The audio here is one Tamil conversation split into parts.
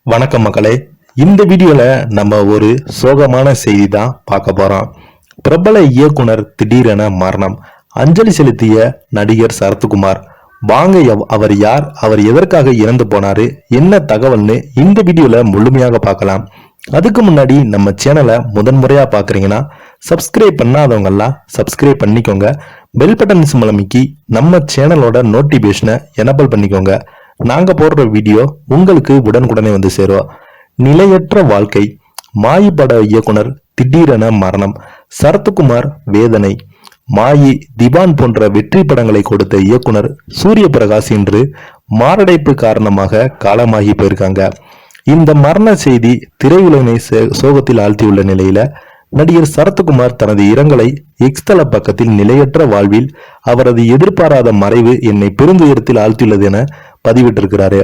வணக்கம் மக்களே. இந்த வீடியோல நம்ம ஒரு சோகமான செய்தி தான் பார்க்க போறோம். பிரபல இயக்குனர் திடீரென மரணம். அஞ்சலி செலுத்திய நடிகர் சரத்குமார். வாங்க அவர் யார், அவர் எதற்காக இறந்து போனாரு, என்ன தகவல்னு இந்த வீடியோல முழுமையாக பார்க்கலாம். அதுக்கு முன்னாடி நம்ம சேனலை முதன்முறையா பாக்குறீங்கன்னா சப்ஸ்கிரைப் பண்ணாதவங்க எல்லாம் சப்ஸ்கிரைப் பண்ணிக்கோங்க. பெல் பட்டன் சிம்பலமிக்கி நம்ம சேனலோட நோட்டிபிகேஷனை எனபிள் பண்ணிக்கோங்க. நாங்க போடுற வீடியோ உங்களுக்கு உடனுக்குடனே வந்து சேரும். நிலையற்ற வாழ்க்கை. மாயி பட இயக்குனர் திடீரென மரணம். சரத்குமார் வேதனை. மாயி, திவான் போன்ற வெற்றி படங்களை கொடுத்த இயக்குனர் சூரிய பிரகாஷ் இன்று மாரடைப்பு காரணமாக காலமாகி போயிருக்காங்க. இந்த மரண செய்தி திரையுலகை சோகத்தில் ஆழ்த்தியுள்ள நிலையில நடிகர் சரத்குமார் தனது இரங்கலை எக்ஸ் தள பக்கத்தில் நிலையற்ற வாழ்வில் அவரது எதிர்பாராத மறைவு என்னை பெருந்துயரத்தில் ஆழ்த்தியுள்ளது என பதிவிட்டிருக்கிறாரு.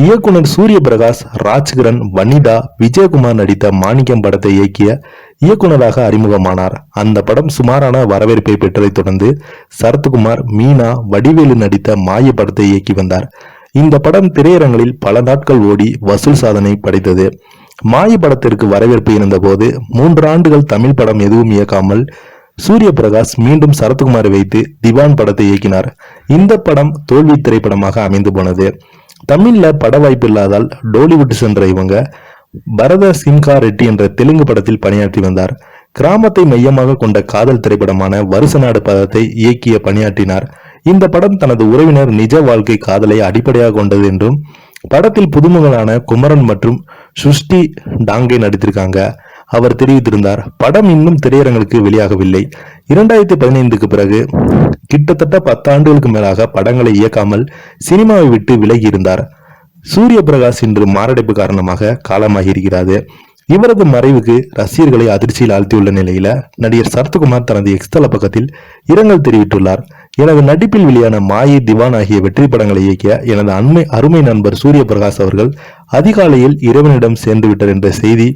இயக்குனர் சூரிய பிரகாஷ் ராஜ்கிரண், வனிதா, விஜயகுமார் நடித்த மாணிக்கம் படத்தை இயக்கிய இயக்குனராக அறிமுகமானார். அந்த படம் சுமாரான வரவேற்பை பெற்றதை தொடர்ந்து சரத்குமார், மீனா, வடிவேலு நடித்த மாய படத்தை இயக்கி வந்தார். இந்த படம் திரையரங்களில் பல நாட்கள் ஓடி வசூல் சாதனை படைத்தது. மாய படத்திற்கு வரவேற்பு இருந்த போது 3 ஆண்டுகள் தமிழ் படம் எதுவும் இயக்காமல் சூரிய பிரகாஷ் மீண்டும் சரத்குமாரை வைத்து திவான் படத்தை இயக்கினார். இந்த படம் தோல்வி திரைப்படமாக அமைந்து போனது. தமிழ்ல பட வாய்ப்பு இல்லாதால் டோலிவுட் சென்ற இவங்க பரத சிம்கா ரெட்டி என்ற தெலுங்கு படத்தில் பணியாற்றி வந்தார். கிராமத்தை மையமாக கொண்ட காதல் திரைப்படமான வருசநாடு படத்தை இயக்கிய பணியாற்றினார். இந்த படம் தனது உறவினர் நிஜ வாழ்க்கை காதலை அடிப்படையாக கொண்டது என்றும் படத்தில் புதுமுகளான குமரன் மற்றும் சுஷ்டி டாங்கே நடித்திருக்காங்க அவர் தெரிவித்திருந்தார். படம் இன்னும் திரையரங்களுக்கு வெளியாகவில்லை. 2015க்கு பிறகு கிட்டத்தட்ட 10 ஆண்டுகளுக்கு மேலாக படங்களை இயக்காமல் சினிமாவை விட்டு விலகி இருந்தார். சூரிய பிரகாஷ் இன்று மாரடைப்பு காரணமாக காலமாகி இருக்கிறார். இவரது மறைவுக்கு ரசிகர்களை அதிர்ச்சியில் ஆழ்த்தியுள்ள நிலையில நடிகர் சரத்குமார் தனது எக்ஸ் தள பக்கத்தில் இரங்கல் தெரிவித்துள்ளார். எனது நடிப்பில் வெளியான மாயி, திவான் ஆகிய வெற்றி படங்களை இயக்கிய எனது அருமை நண்பர் சூரிய பிரகாஷ் அவர்கள் அதிகாலையில் இறைவனிடம் சேர்ந்து விட்டார் என்ற செய்தி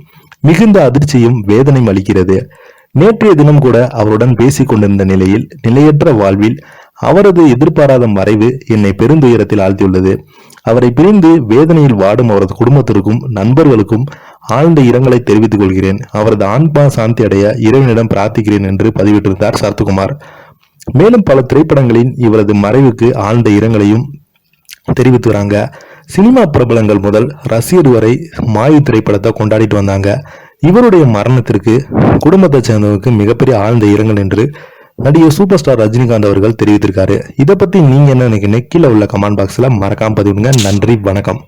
மிகுந்த அதிர்ச்சியும் வேதனையும் அளிக்கிறது. நேற்றைய தினம் கூட அவருடன் பேசிக் கொண்டிருந்த நிலையில் நிலையற்ற வாழ்வில் அவரது எதிர்பாராத மறைவு என்னை பெருந்துயரத்தில் ஆழ்த்தியுள்ளது. அவரை பிரிந்து வேதனையில் வாடும் அவரது குடும்பத்திற்கும் நண்பர்களுக்கும் ஆழ்ந்த இரங்கலை தெரிவித்துக் கொள்கிறேன். அவரது ஆன்மா சாந்தி அடைய இறைவனிடம் பிரார்த்திக்கிறேன் என்று பதிவிட்டிருந்தார் சரத்குமார். மேலும் பல திரைப்படங்களின் இவரது மறைவுக்கு ஆழ்ந்த இரங்கலையும் தெரிவித்துறாங்க. சினிமா பிரபலங்கள் முதல் ரசிகர் வரை மாயி திரைப்படத்தை கொண்டாடிட்டு வந்தாங்க. இவருடைய மரணத்திற்கு குடும்பத்தை சேர்ந்தவருக்கு மிகப்பெரிய ஆழ்ந்த இரங்கல் என்று நடிகர் சூப்பர் ஸ்டார் ரஜினிகாந்த் அவர்கள் தெரிவித்திருக்காரு. இதை பத்தி நீங்க என்ன நினைக்கிறீங்க? கீழே உள்ள கமெண்ட் பாக்ஸ்ல மறக்காம பதிவிடுங்க. நன்றி, வணக்கம்.